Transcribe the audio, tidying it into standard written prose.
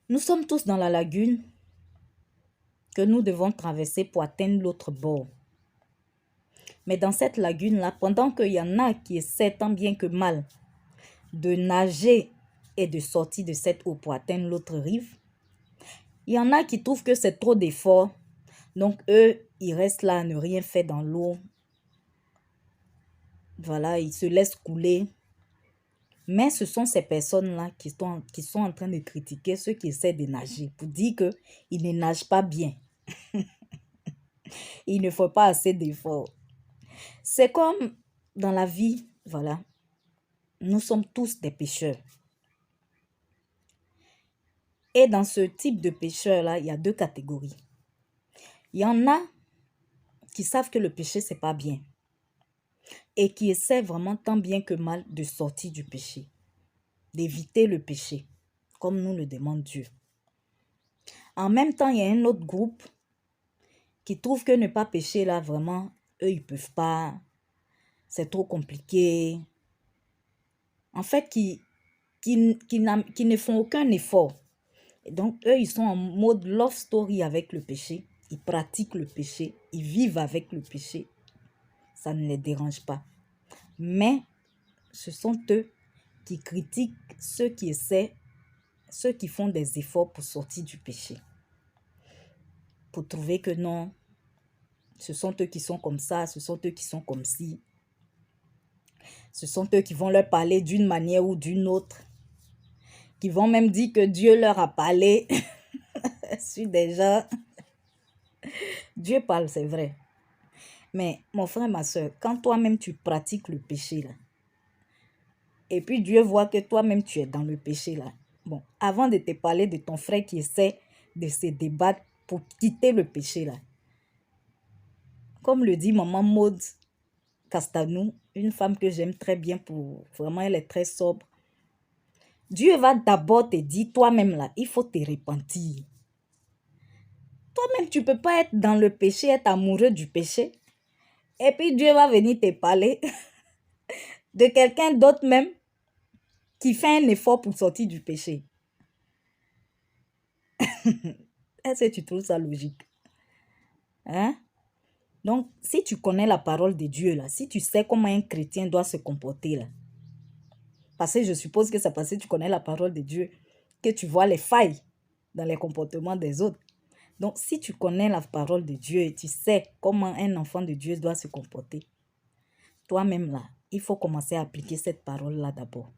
Nous sommes tous dans la lagune que nous devons traverser pour atteindre l'autre bord. Mais dans cette lagune-là, pendant qu'il y en a qui essaient tant bien que mal de nager et de sortir de cette eau pour atteindre l'autre rive, il y en a qui trouvent que c'est trop d'efforts. Donc eux, ils restent là à ne rien faire dans l'eau. Voilà, ils se laissent couler. Mais ce sont ces personnes-là qui sont en train de critiquer ceux qui essaient de nager pour dire qu'ils ne nagent pas bien. Ils ne font pas assez d'efforts. C'est comme dans la vie, voilà. Nous sommes tous des pécheurs. Et dans ce type de pécheurs-là, il y a deux catégories. Il y en a qui savent que le péché, c'est pas bien. Et qui essaient vraiment tant bien que mal de sortir du péché. D'éviter le péché, comme nous le demande Dieu. En même temps, il y a un autre groupe qui trouve que ne pas pécher là, vraiment, eux, ils peuvent pas. C'est trop compliqué. En fait, qui ne font aucun effort. Et donc, eux, ils sont en mode love story avec le péché. Ils pratiquent le péché. Ils vivent avec le péché. Ça ne les dérange pas. Mais ce sont eux qui critiquent ceux qui essaient, ceux qui font des efforts pour sortir du péché. Pour trouver que non, ce sont eux qui sont comme ça, ce sont eux qui sont comme ci. Ce sont eux qui vont leur parler d'une manière ou d'une autre. Qui vont même dire que Dieu leur a parlé. Je suis déjà... Dieu parle, c'est vrai. Mais mon frère, ma soeur, quand toi-même tu pratiques le péché là, et puis Dieu voit que toi-même tu es dans le péché là, bon, avant de te parler de ton frère qui essaie de se débattre pour quitter le péché là, comme le dit maman Maud Castanou, une femme que j'aime très bien pour... Vraiment, elle est très sobre. Dieu va d'abord te dire, toi-même là, il faut te repentir. Toi-même, tu ne peux pas être dans le péché, être amoureux du péché. Et puis Dieu va venir te parler de quelqu'un d'autre même qui fait un effort pour sortir du péché. Est-ce que tu trouves ça logique? Hein? Donc, si tu connais la parole de Dieu, là, si tu sais comment un chrétien doit se comporter, là, parce que je suppose que c'est parce que tu connais la parole de Dieu que tu vois les failles dans les comportements des autres. Donc, si tu connais la parole de Dieu et tu sais comment un enfant de Dieu doit se comporter, toi-même là, il faut commencer à appliquer cette parole-là d'abord.